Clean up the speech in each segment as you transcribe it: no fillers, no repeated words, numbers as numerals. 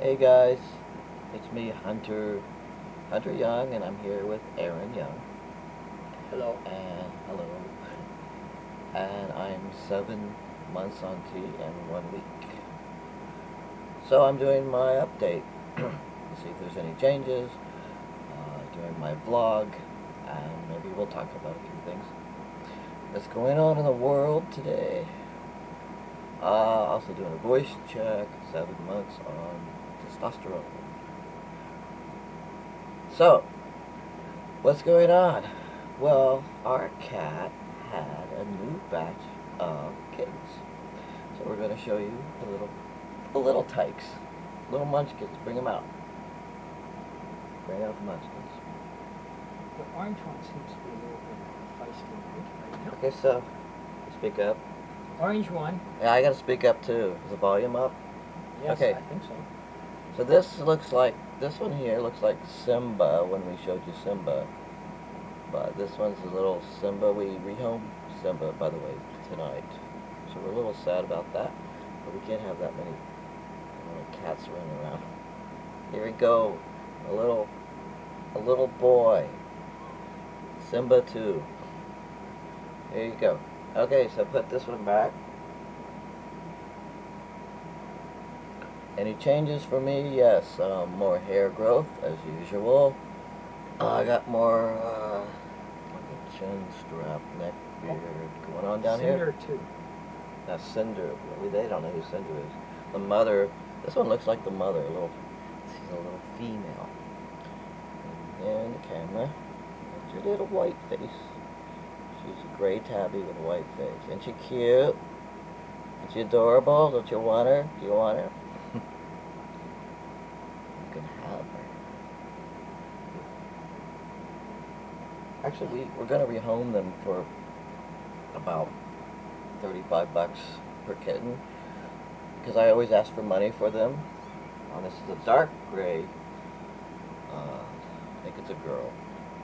Hey guys, it's me, Hunter Young, and I'm here with Aaron Young. Hello. And hello. And I'm 7 months on tea and 1 week. So I'm doing my update to see if there's any changes, doing my vlog, and maybe we'll talk about a few things that's going on in the world today. Also doing a voice check, 7 months on testosterone. So, what's going on? Well, our cat had a new batch of kittens. So we're going to show you the little tykes, little munchkins. Bring them out. Bring out the munchkins. The orange one seems to be a little bit more feisty right now. Okay, so speak up. Orange one. Yeah, I got to speak up too. Is the volume up? Yes, Okay. I think so. So this one here looks like Simba when we showed you Simba. But this one's a little Simba. We rehomed Simba, by the way, tonight. So we're a little sad about that. But we can't have that many cats running around. Here we go. A little boy. Simba 2. Here you go. Okay, so put this one back. Any changes for me? Yes, more hair growth as usual. I got more chin strap, neck beard going on down here. Cinder too. That's Cinder. They don't know who Cinder is. The mother. This one looks like the mother. She's a little female. And there in the camera. That's your little white face. She's a gray tabby with a white face. Isn't she cute? Isn't she adorable? Don't you want her? Do you want her? You can have her. Actually, we're going to rehome them for about $35 per kitten because I always ask for money for them. This is a dark gray. I think it's a girl.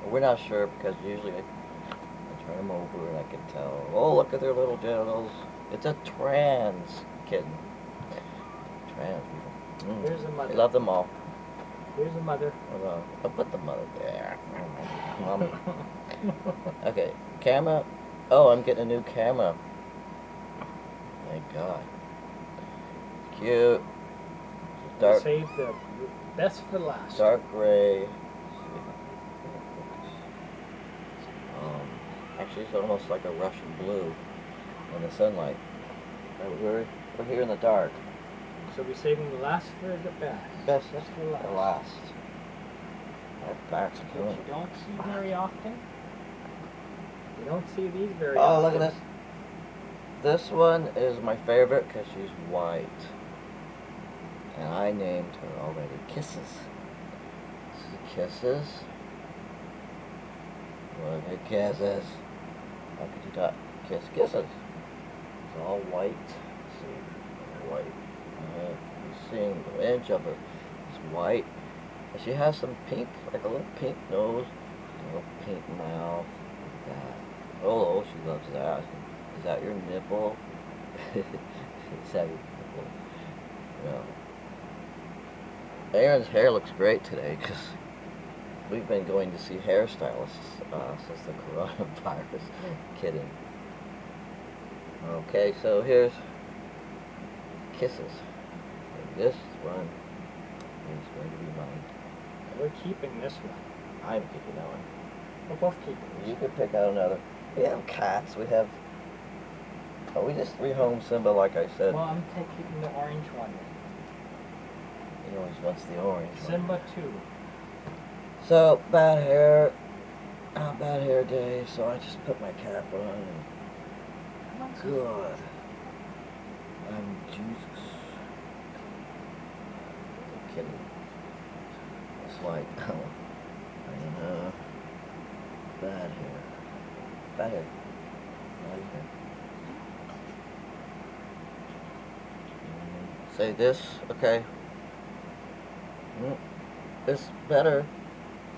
But we're not sure because usually I turn them over and I can tell. Oh, look at their little genitals. It's a trans kitten. Trans people. There's the mother. I love them all. Here's the mother. I'll put the mother there. Okay, camera. Oh, I'm getting a new camera. Thank God. Cute. Dark. Save the best for last. Dark gray. Actually, it's almost like a Russian blue in the sunlight. We're here in the dark. So we're saving the last for the best. Best for last. The last. That back's Which killing. you don't see very often. You don't see these very Oh, often. look at this. This one is my favorite because she's white. And I named her already Kisses. Kisses. Look at Kisses. How could you not kiss Kisses? It's all white. Let's see, white. You're seeing the edge of her. It's white. And she has some pink, like a little pink nose, a little pink mouth, like that. Oh, she loves that. Is that your nipple? Is that your nipple? No. Aaron's hair looks great today because we've been going to see hairstylists since the coronavirus. Kidding. Okay, so here's Kisses. And this one is going to be mine. We're keeping this one. I'm keeping that one. We're both keeping this You one. could pick out another. We have cats. We have. Oh, we just rehomed Simba, like I said. Well, I'm keeping the orange one. He always wants the orange one. Simba 2. So, bad hair day, so I just put my cap on and good. I'm Jesus. I'm kidding. It's like, I don't know. Bad hair. Bad hair. Bad hair. Say this, okay. It's better.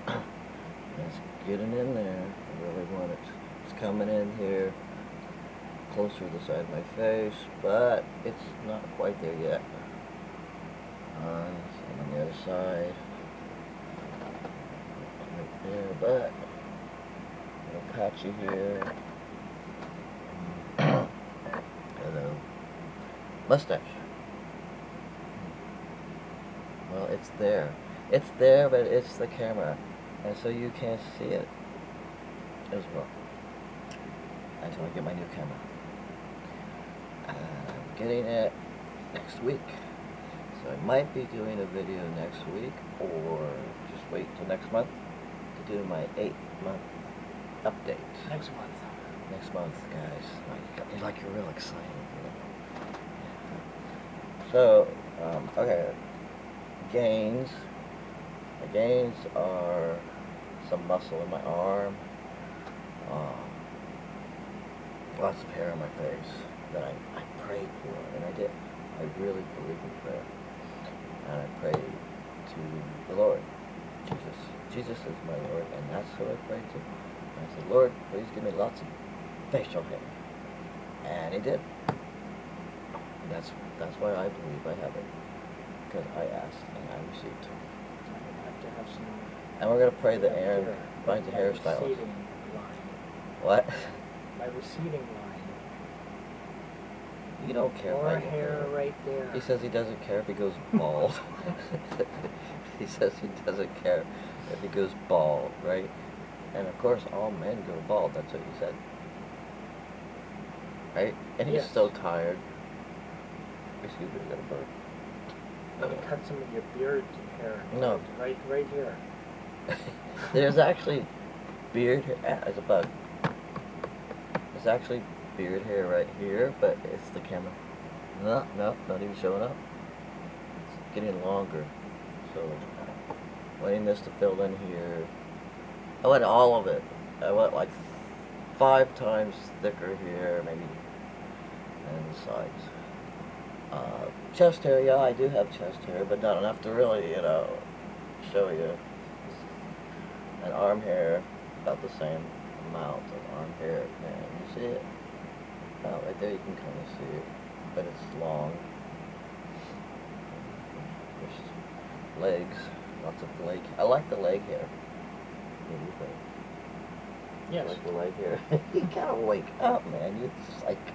It's getting in there. I really want it. It's coming in here, closer to the side of my face, but it's not quite there yet. And on the other side, right there, but a little patchy here. Hello. Mustache. Well, it's there. It's there, but it's the camera, and so you can't see it as well until I get my new camera. I'm getting it next week, so I might be doing a video next week, or just wait till next month to do my 8-month update. Next month. Next month, guys. You're real excited. So, okay. Gains. My gains are some muscle in my arm, lots of hair on my face that I prayed for, and I did. I really believe in prayer, and I prayed to the Lord, Jesus. Jesus is my Lord, and that's who I prayed to. And I said, Lord, please give me lots of facial hair, and He did. And that's why I believe I have it, because I asked and I received. I have to have some. And we're gonna pray that Aaron finds a hairstylist. Receding line. What? My receding line. You don't care. More hair right there. He says he doesn't care if he goes bald. He says he doesn't care if he goes bald, right? And of course, all men go bald. That's what he said, right? And he's Yes. so tired. Excuse me, I got a burp. Let me cut some of your beard hair. No. Right here. There's actually beard hair. It's a bug. There's actually beard hair right here, but it's the camera. No, not even showing up. It's getting longer. So, wanting this to fill in here. I want all of it. I want like 5 times thicker here, maybe, and the sides. Chest hair, yeah, I do have chest hair, but not enough to really, show you. And arm hair, about the same amount of arm hair. And you see it? Oh, right there you can kind of see it, but it's long. There's legs, lots of leg. I like the leg hair. What do you think? Yes. I like the leg hair. You gotta wake up, man. You're just like,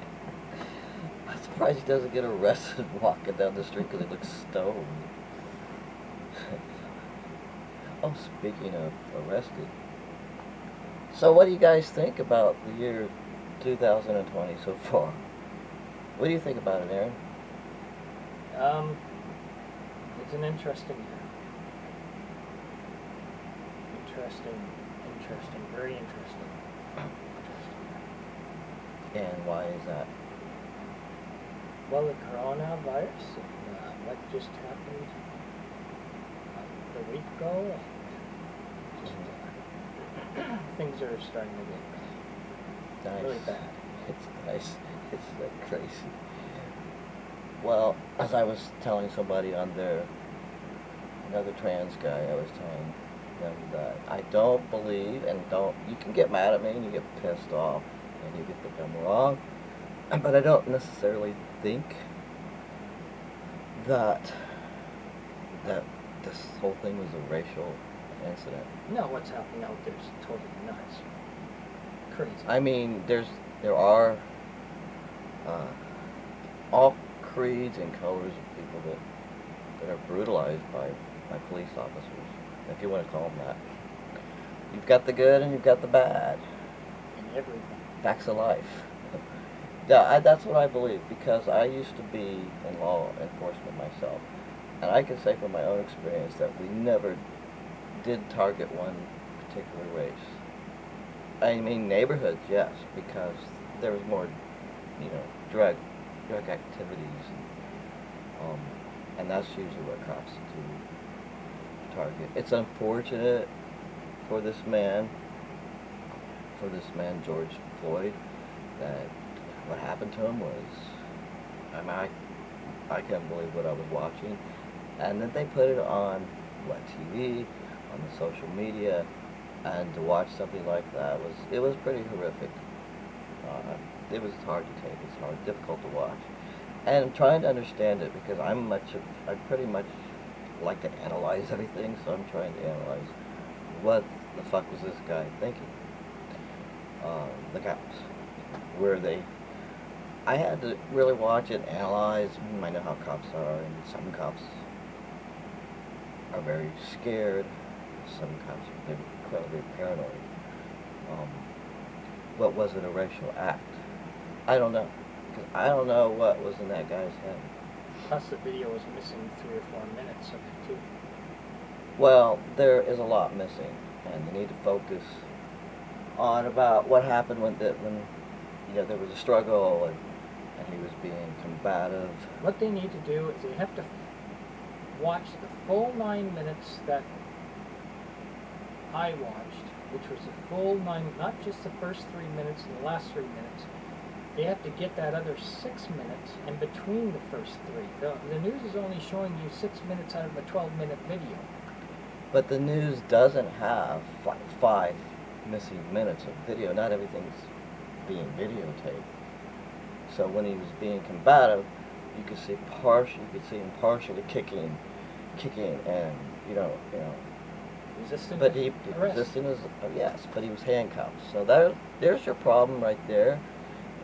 I'm surprised he doesn't get arrested walking down the street because he looks stoned. Oh, speaking of arrested. So what do you guys think about the year 2020 so far? What do you think about it, Aaron? It's an interesting year. Interesting, very interesting. And why is that? Well, the coronavirus, what just happened a week ago, things are starting to get Nice. really bad. It's nice. It's like crazy. Well, as I was telling somebody on there, another trans guy, I was telling them that I don't believe, and you can get mad at me and you get pissed off and you can think I'm wrong, but I don't necessarily think that this whole thing was a racial incident. No, what's happening out there is totally nuts. Crazy. I mean, there are all creeds and colors of people that are brutalized by police officers, if you want to call them that. You've got the good and you've got the bad. And everything. Facts of life. Yeah, that's what I believe, because I used to be in law enforcement myself, and I can say from my own experience that we never did target one particular race. I mean, neighborhoods, yes, because there was more, drug activities, and that's usually what constitutes target. It's unfortunate for this man, George Floyd, that what happened to him was, I can't believe what I was watching, and then they put it on TV, on the social media, and to watch something like that was pretty horrific. It was hard to take. It's difficult to watch, and I'm trying to understand it because I'm pretty much like to analyze everything, so I'm trying to analyze what the fuck was this guy thinking. The cops, where they, I had to really watch it, analyze. I know how cops are, and some cops are very scared. Some cops are incredibly paranoid. Um, what was it, a racial act? I don't know, 'cause I don't know what was in that guy's head. Plus, the video was missing 3 or 4 minutes of it too. Well, there is a lot missing, and they need to focus on about what happened when there was a struggle and he was being combative. What they need to do is they have to watch the full 9 minutes that I watched, which was the full 9, not just the first 3 minutes and the last 3 minutes. They have to get that other 6 minutes in between the first three. The news is only showing you 6 minutes out of a 12-minute video. But the news doesn't have 5 missing minutes of video. Not everything's being videotaped. So when he was being combative, you could see him partially kicking, and Resisting But he arrest. resisting his yes, but he was handcuffed. So there's your problem right there,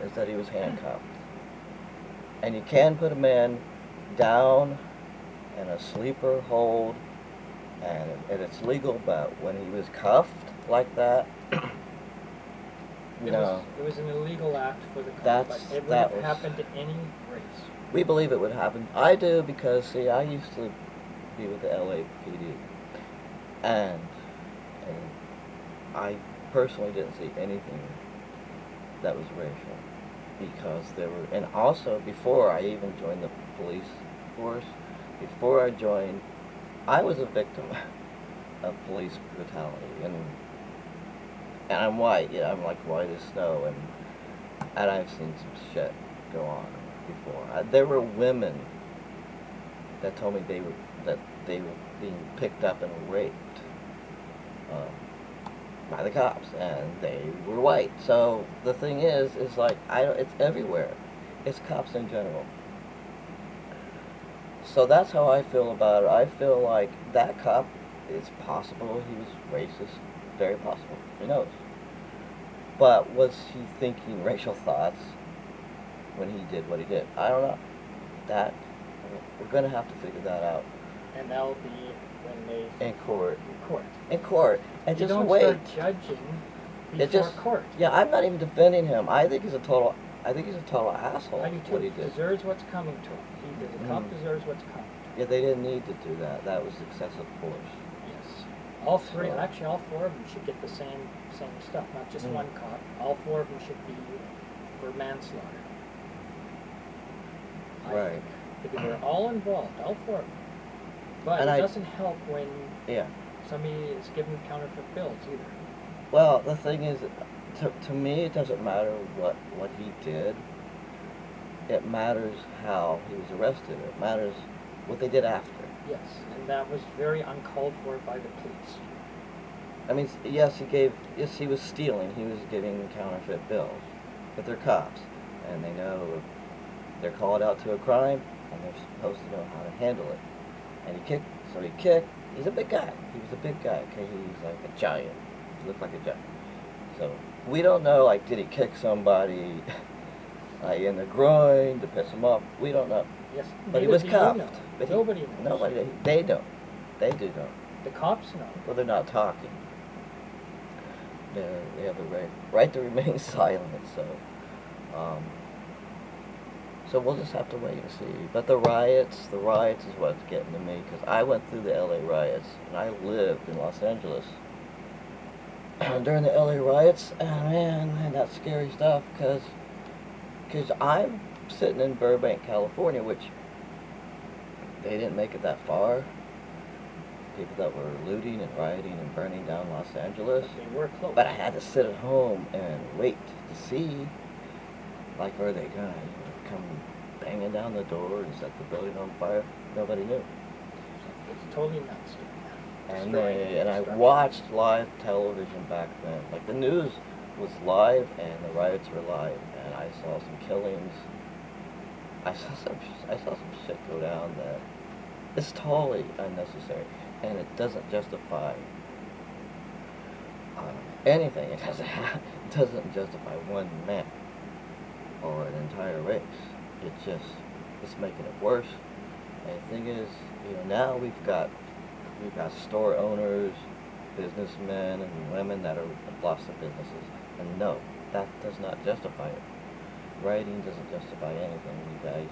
is that he was handcuffed. And you can put a man down in a sleeper hold, and it's legal. But when he was cuffed like that, It was an illegal act for the cop, but it would that have was- happened to any race. we believe it would happen. I do, because see, I used to be with the LAPD, and I personally didn't see anything that was racial, because and also before I even joined the police force, before I joined, I was a victim of police brutality, and I'm white, I'm like white as snow, and I've seen some shit go on before. There were women that told me that they were being picked up and raped by the cops, and they were white. So the thing is like, it's everywhere. It's cops in general. So that's how I feel about it. I feel like that cop, it's possible he was racist, very possible. Who knows? But was he thinking racial thoughts when he did what he did? I don't know. We're going to have to figure that out. And that'll be when they... In court. In court. And you just don't wait. start judging before court. Yeah, I'm not even defending him. I think he's a total asshole. I do too. What he He did. deserves what's coming to him. The cop deserves what's coming to him. Yeah, they didn't need to do that. That was excessive force. Yes. All four of them should get the same stuff, not just one cop. All four of them should be for manslaughter. Right. Because they're all involved, all four of them. But it doesn't help when somebody is given counterfeit bills either. Well, the thing is, to me, it doesn't matter what he did. It matters how he was arrested. It matters what they did after. Yes, and that was very uncalled for by the police. I mean, yes, he was stealing. He was giving counterfeit bills. But they're cops, and they know if they're called out to a crime, and they're supposed to know how to handle it. And he kicked. He's a big guy. He was a big guy. Okay, he's like a giant. He looked like a giant. So we don't know, like, did he kick somebody like in the groin to piss him off? We don't know. Yes, but he was cuffed. Know. But Nobody knows. Nobody. They don't. They do know. The cops know. Well, they're not talking. They have the right to remain silent. So we'll just have to wait and see. But the riots is what's getting to me, because I went through the LA riots, and I lived in Los Angeles during the LA riots, and man, that's scary stuff, because I'm sitting in Burbank, California, which they didn't make it that far. People that were looting and rioting and burning down Los Angeles. They were close. But I had to sit at home and wait to see, like, are they gonna come banging down the door and set the building on fire? Nobody knew. It's totally nuts. And I watched live television back then. Like, the news was live and the riots were live, and I saw some killings. I saw some shit go down that It's totally unnecessary, and it doesn't justify anything. It doesn't justify one man or an entire race. It's making it worse. And the thing is, now we've got store owners, businessmen, and women that are lost their businesses. And no, that does not justify it. Writing doesn't justify anything, you guys.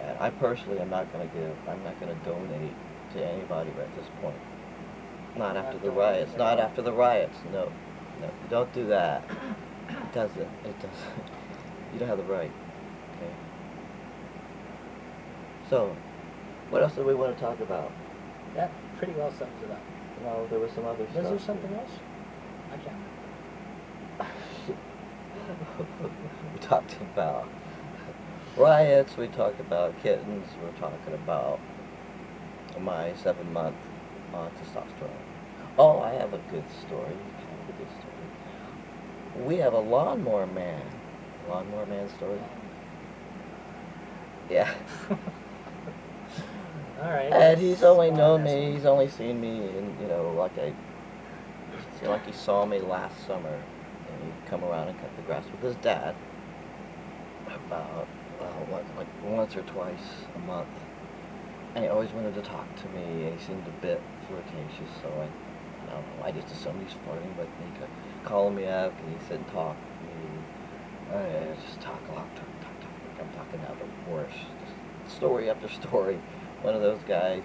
And I personally am not going to I'm not going to donate to anybody at this point. Not after the riots. Not after the riots. No, no, don't do that. It doesn't. It doesn't. You don't have the right. Okay. So, what else do we want to talk about? That pretty well sums it up. No, there was some other stuff. Was there something else? I can't remember. We talked about riots. We talked about kittens. We're talking about my 7-month testosterone. Oh, I have a good story. Kind of a good story. We have a lawnmower man. Lawnmower man story. Yeah. All right. And he's only known me. He's only seen me in, like he saw me last summer, and he'd come around and cut the grass with his dad about like once or twice a month. And he always wanted to talk to me, and he seemed a bit flirtatious. So I don't know. I just assumed he's flirting, but he kept calling me up, and he said talk to me. Just talk a lot, talk. Like I'm talking now the worst. Just story after story. One of those guys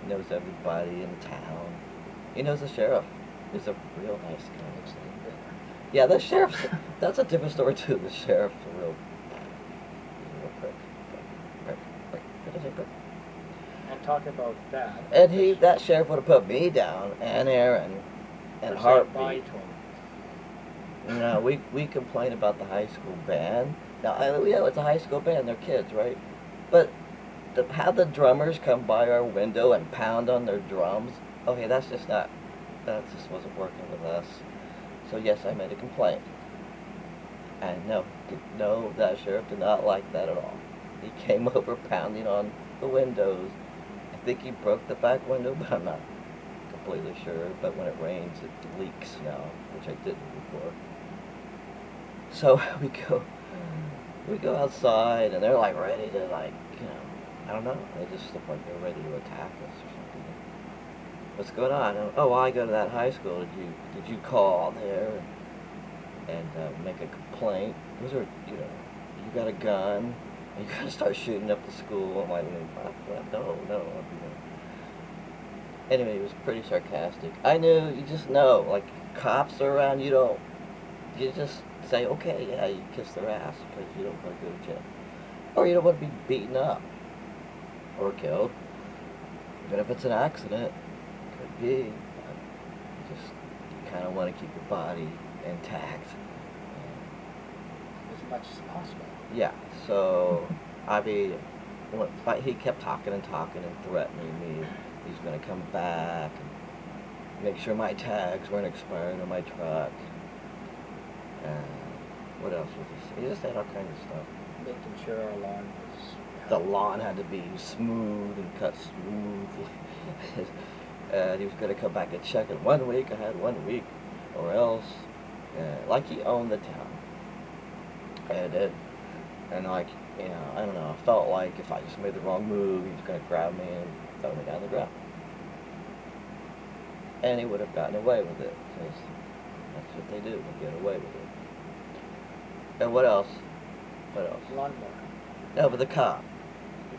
knows everybody in town. He knows the sheriff. He's a real nice guy. Yeah, the sheriff. That's a different story too. The sheriff's a real prick. Prick. Did I say prick? And talking about that. And that sheriff would have put me down, and Aaron, and Heartbeat. We complain about the high school band. Now, it's a high school band. They're kids, right? But have the drummers come by our window and pound on their drums. Okay, that just wasn't working with us. So yes, I made a complaint. And no, that sheriff did not like that at all. He came over pounding on the windows. I think he broke the back window, but I'm not completely sure. But when it rains, it leaks now, which I didn't before. So we go outside, and they're like ready to I don't know. They just look like they're ready to attack us or something. What's going on? Oh, well, I go to that high school. Did you call there and make a complaint? Was there, you got a gun? You gotta start shooting up the school. I'm like, no. Anyway, he was pretty sarcastic. I knew, you just know, like, cops are around, you just say, okay, yeah, you kiss their ass because you don't want to go to jail. Or you don't want to be beaten up or killed. Even if it's an accident, could be. You just kind of want to keep your body intact. As much as possible. Yeah, so, he kept talking and threatening me. He's going to come back and make sure my tags weren't expired on my truck. What else was he saying? He just said all kinds of stuff. Making sure our lawn was... The lawn had to be smooth and cut smoothly. And he was going to come back and check it 1 week. I had 1 week, or else. Like he owned the town. And I don't know, I felt like if I just made the wrong move, he was going to grab me and throw me down the ground. And he would have gotten away with it, because that's what they do, they get away with it. And what else? Lawnmower. No, but the cop.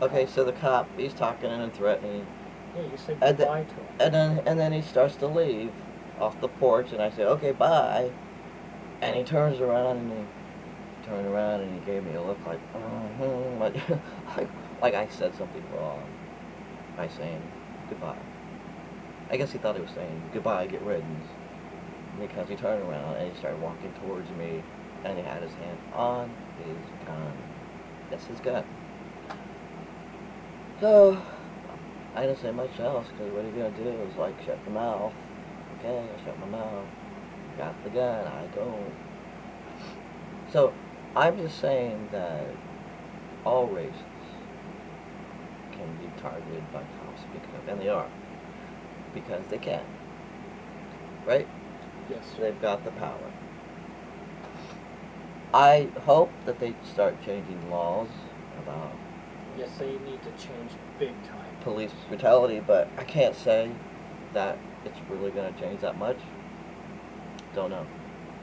Okay, so the cop, he's talking and threatening. Yeah, you said goodbye to him. And then he starts to leave off the porch, and I say, okay, bye. And he turns around and he gave me a look like, like I said something wrong by saying goodbye. I guess he thought he was saying goodbye, get riddance, because he turned around and he started walking towards me, and he had his hand on his gun. That's his gun. So I didn't say much else, because what are you gonna do is like shut your mouth. Okay, I shut my mouth. Got the gun. I don't. So I'm just saying that all races can be targeted by cops because, and they are, because they can, right? Yes. They've got the power. I hope that they start changing laws about Yes, they need to change big time. police brutality, but I can't say that it's really going to change that much. Don't know.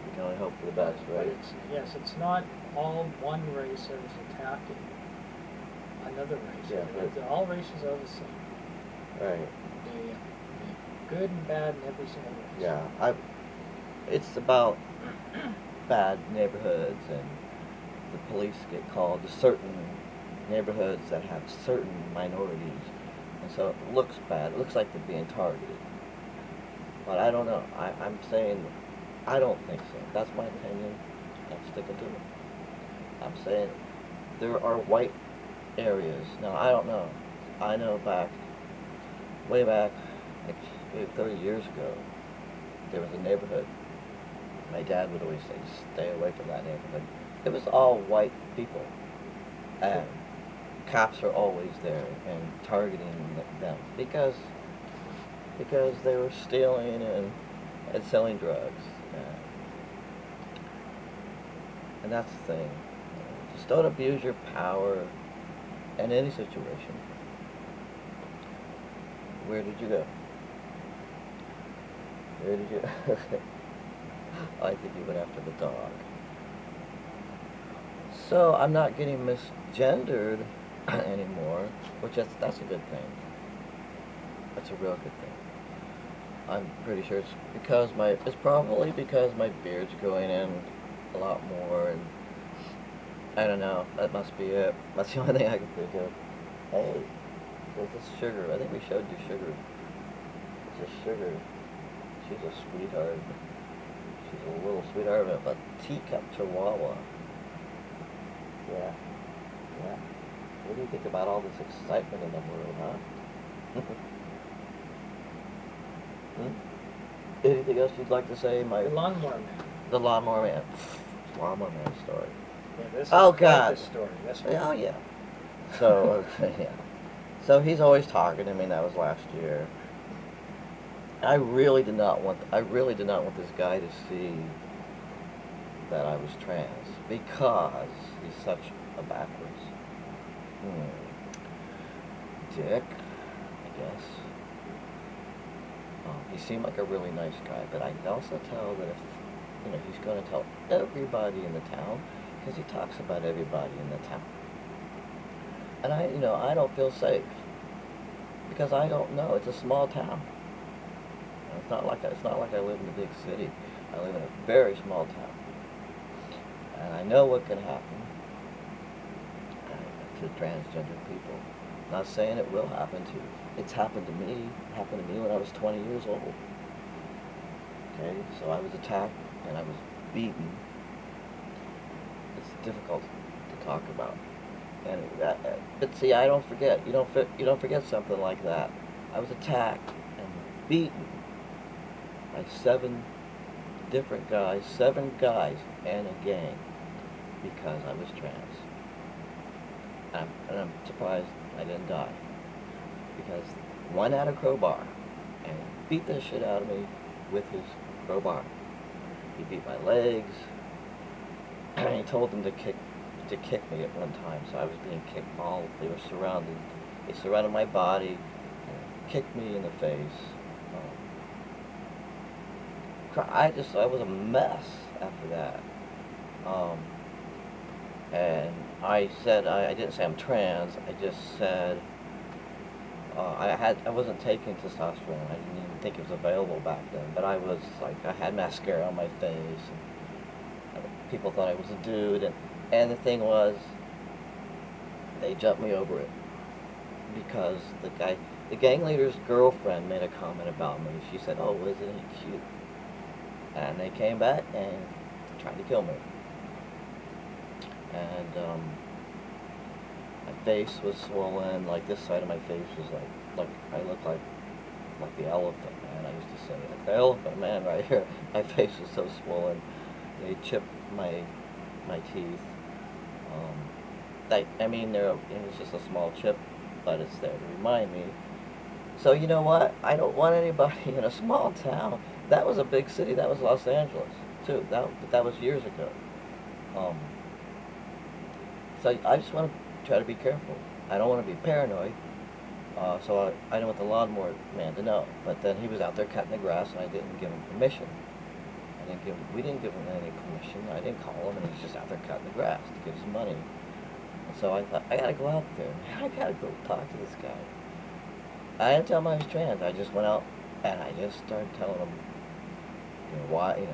We can only hope for the best, But right? it's not all one race that is attacking another race. Yeah, but All races are the same. right. They're good and bad in every single race. Yeah, it's about bad neighborhoods, and the police get called to certain neighborhoods that have certain minorities, and so it looks bad. It looks like they're being targeted. But I don't know. I'm saying I don't think so. That's my opinion. I'm sticking to it. I'm saying there are white areas. Now, I don't know. I know way back, like maybe 30 years ago, there was a neighborhood. My dad would always say, stay away from that neighborhood. It was all white people. And cops are always there and targeting them because they were stealing and selling drugs. And that's the thing. Just don't abuse your power in any situation. Where did you go? Where did you... I think you went after the dog. So I'm not getting misgendered anymore, which that's a good thing. That's a real good thing. I'm pretty sure it's probably because my beard's growing in a lot more, and I don't know, that must be it. That's the only thing I can think of. Hey, what's this Sugar? I think we showed you Sugar. This is Sugar. She's a sweetheart. She's a little sweetheart of a teacup chihuahua. Yeah. Yeah. What do you think about all this excitement in the world, huh? Anything else you'd like to say, The Lawnmower Man. The Lawnmower Man. Lawnmower Man story. Yeah, this Oh, is quite God. the story. That's Oh, yeah. So, yeah. So he's always talking to me. That was last year. I really did not want this guy to see that I was trans because he's such a backwards dick, I guess. He seemed like a really nice guy, but I could also tell that if he's going to tell everybody in the town, because he talks about everybody in the town, and I don't feel safe because I don't know. It's a small town. It's not like I live in a big city. I live in a very small town, and I know what can happen to transgender people. Not saying it will happen to you. It's happened to me. It happened to me when I was 20 years old. Okay, so I was attacked and I was beaten. It's difficult to talk about. And but see, I don't forget. You don't forget something like that. I was attacked and beaten by 7 different guys, 7 guys and a gang because I was trans. And I'm surprised I didn't die because one had a crowbar and beat the shit out of me with his crowbar. He beat my legs and he told them to kick me at one time, so I was being kicked they were surrounded. They surrounded my body and kicked me in the face. I was a mess after that. And I said, I didn't say I'm trans, I just said, I wasn't taking testosterone. I didn't even think it was available back then, but I had mascara on my face, and people thought I was a dude, and the thing was, they jumped me over it, because the gang leader's girlfriend made a comment about me. She said, oh, isn't he cute? And they came back and tried to kill me. And my face was swollen, like this side of my face was like I looked like the elephant man. I used to say, like the elephant man right here. My face was so swollen. They chipped my teeth. It was just a small chip, but it's there to remind me. So you know what? I don't want anybody in a small town. That was a big city. That was Los Angeles too. That was years ago. Um, so I just want to try to be careful. I don't want to be paranoid. So I didn't want the lawnmower man to know. But then he was out there cutting the grass, and I didn't give him permission. We didn't give him any permission. I didn't call him, and he's just out there cutting the grass to get his money. And so I thought, I gotta go out there. I gotta go talk to this guy. I didn't tell him I was trans. I just went out and I just started telling him,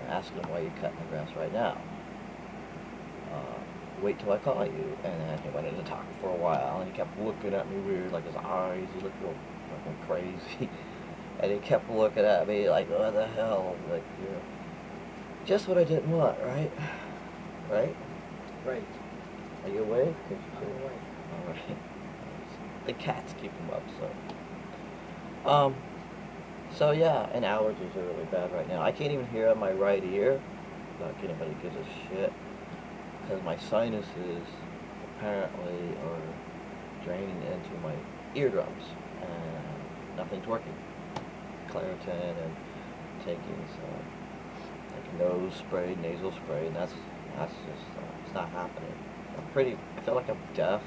asking him why you're cutting the grass right now. Wait till I call you. And then he went into talking for a while, and he kept looking at me weird, like his eyes. He looked real fucking crazy. And he kept looking at me like, what the hell? Like, just what I didn't want, right? Right? Right. Are you awake? I'm awake. All right. The cats keep him up, so yeah, and allergies are really bad right now. I can't even hear on my right ear. Not anybody gives a shit. Because my sinuses apparently are draining into my eardrums. And nothing's working. Claritin and taking some like nose spray, nasal spray, and that's just, it's not happening. I feel like I'm deaf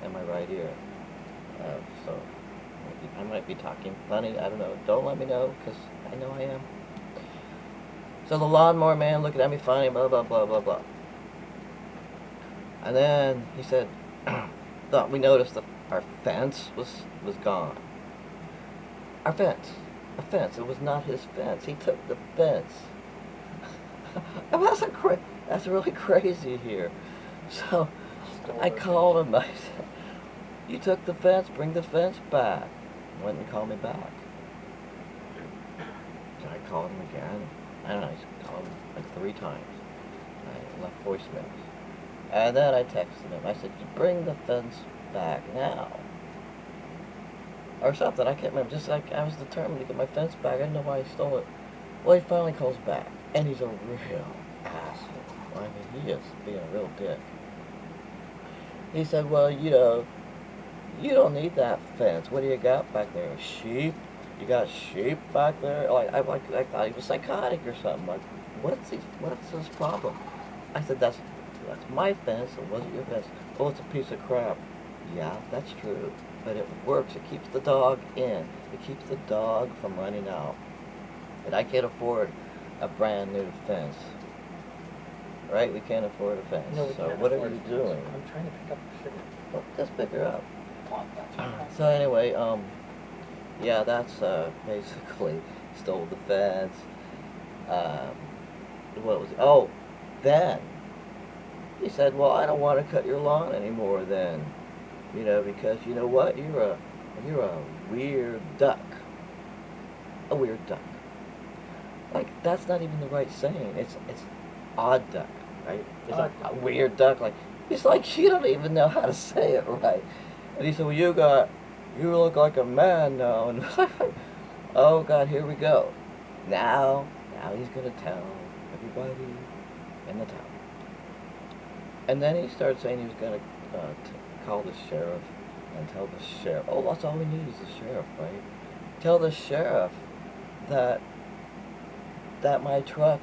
in my right ear. So I might be talking funny, I don't know. Don't let me know, because I know I am. So the lawnmower man looking at me funny, blah, blah, blah, blah, blah. And then he said, thought we noticed that our fence was gone. Our fence. A fence. It was not his fence. He took the fence. That's really crazy here. So I called him. I said, you took the fence, bring the fence back. Went and called me back. So I called him again. I don't know, I called him like 3 times. I left voicemails. And then I texted him. I said, you bring the fence back now. Or something, I can't remember. Just like I was determined to get my fence back. I didn't know why he stole it. Well, he finally calls back. And he's a real asshole. I mean, he is being a real dick. He said, well, you don't need that fence. What do you got back there? Sheep? You got sheep back there? I thought he was psychotic or something. Like, what's this problem? I said, that's my fence. It wasn't your fence. Oh, it's a piece of crap. Yeah, that's true. But it works. It keeps the dog in. It keeps the dog from running out. And I can't afford a brand new fence. Right? We can't afford a fence. No, we so can't what are afford you a fence. doing? I'm trying to pick up the sugar. Well, just pick her up. So anyway, yeah, that's basically stole the fence. What was it? Oh, then he said, well, I don't want to cut your lawn anymore then, because you know what? You're a weird duck. A weird duck. Like, that's not even the right saying. It's odd duck, right? It's Odd a weird duck. Like, it's like you don't even know how to say it right. And he said, well, you look like a man now. And oh God, here we go. Now he's gonna tell everybody in the town. And then he started saying he was gonna call the sheriff and tell the sheriff. Oh, that's all we need is the sheriff, right? Tell the sheriff that my truck,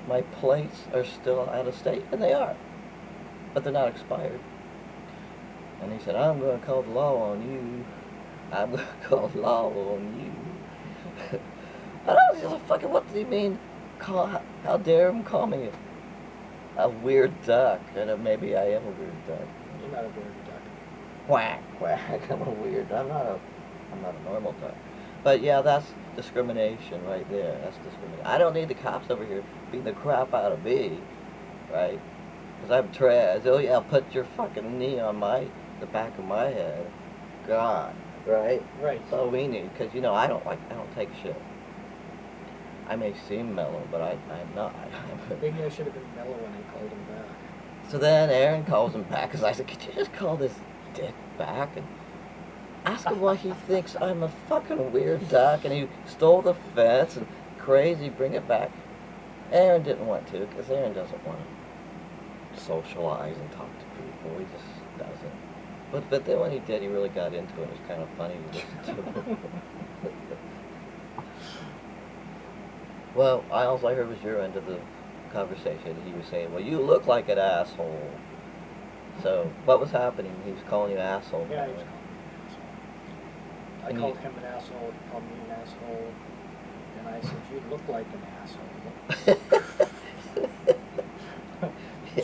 my plates are still out of state, and they are, but they're not expired. And he said, I'm going to call the law on you. I'm going to call the law on you. I don't know, fucking, what does he mean? How dare him call me a weird duck? And maybe I am a weird duck. You're not a weird duck. Quack, quack. I'm a weird. I'm not a normal duck. But yeah, that's discrimination right there. That's discrimination. I don't need the cops over here beating the crap out of me, right? Because I'm trans. Oh yeah, put your fucking knee on the back of my head. God, right? Right. That's all we need. Because I don't take shit. I may seem mellow, but I'm not. Maybe I should have been mellow when I called him back. So then Aaron calls him back because I said, could you just call this dick back and ask him why he thinks I'm a fucking weird duck and he stole the fence and crazy, bring it back. Aaron didn't want to because Aaron doesn't want to socialize and talk to people. He just doesn't. But then when he did, he really got into it. It was kind of funny to listen to. Well, all I heard was your end of the conversation. He was saying, "Well, you look like an asshole." So, what was happening? He was calling you an asshole. Yeah, he was calling me an asshole. I And called him an asshole, he called me an asshole, and I said, you look like an asshole.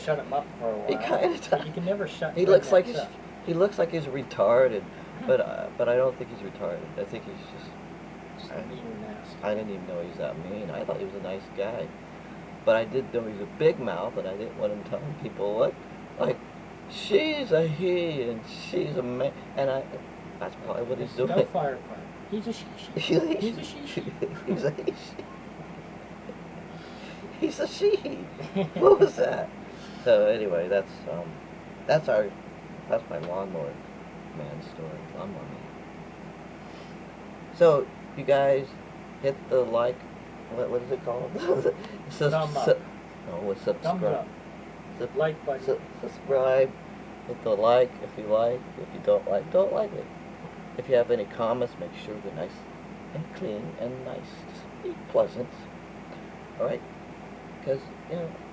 Shut him up for a while. He kind of But you can never shut He looks like rednecks up. he looks like he's retarded, but I don't think he's retarded. I think he's just. Just mean and nasty. I didn't even know he was that mean. I thought he was a nice guy, but I did know he was a big mouth, and I didn't want him telling people what, like, she's a he and she's a man, and that's probably what he's doing. No firefighter. He's a she. He's a she. He's a he. He's a she. What was that? So anyway, that's my lawnmower man story. Lawnmower man. So you guys hit the like. What is it called? Thumb up. No, subscribe. Thumbs up. Like button. Subscribe. Hit the like if you like. If you don't like it. If you have any comments, make sure they're nice and clean and nice. Just be pleasant. All right? Because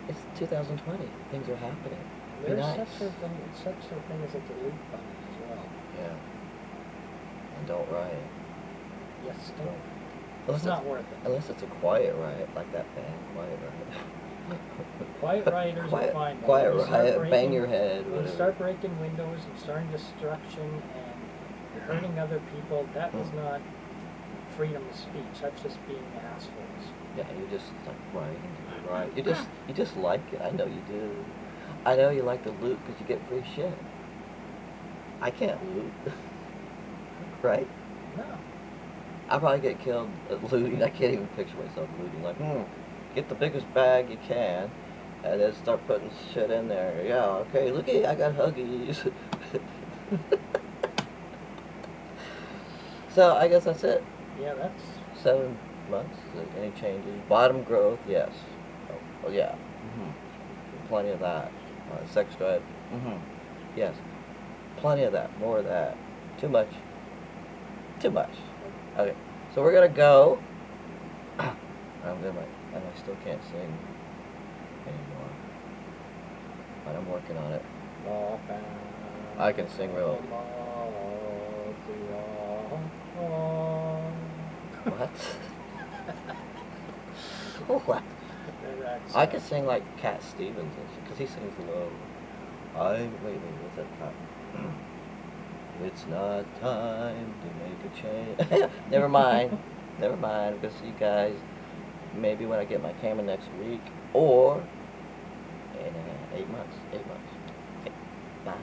it's 2020. Things are happening. Be There's nice. such a thing as a delete button as well. Yeah. And don't riot. Yes, don't. Unless It's not worth it. Unless it's a quiet riot, like that band, Quiet Riot. Quiet rioters are fine. Quiet When you start riot, bang breaking- your head, When you whatever. start breaking windows and starting destruction and you're hurting other people, that is not freedom of speech. That's just being assholes. Yeah, you just like right. You just like it. I know you do. I know you like to loot because you get free shit. I can't loot, right? No. I'll probably get killed at looting. I can't even picture myself looting. Like, get the biggest bag you can, and then start putting shit in there. Yeah, okay, look at I got Huggies. So I guess that's it. Yeah, that's 7 months. Any changes? Bottom growth, yes. Oh yeah. Plenty of that. Sex drive. Yes. Plenty of that. More of that. Too much. Too much. Okay. So we're gonna go. I still can't sing anymore, but I'm working on it. I can sing real. What? What? I could sing like Cat Stevens, because he sings low. Wait, what's that? It's not time to make a change. Never mind. Never mind. We'll see you guys maybe when I get my camera next week, or in 8 months. 8 months. Okay. Bye.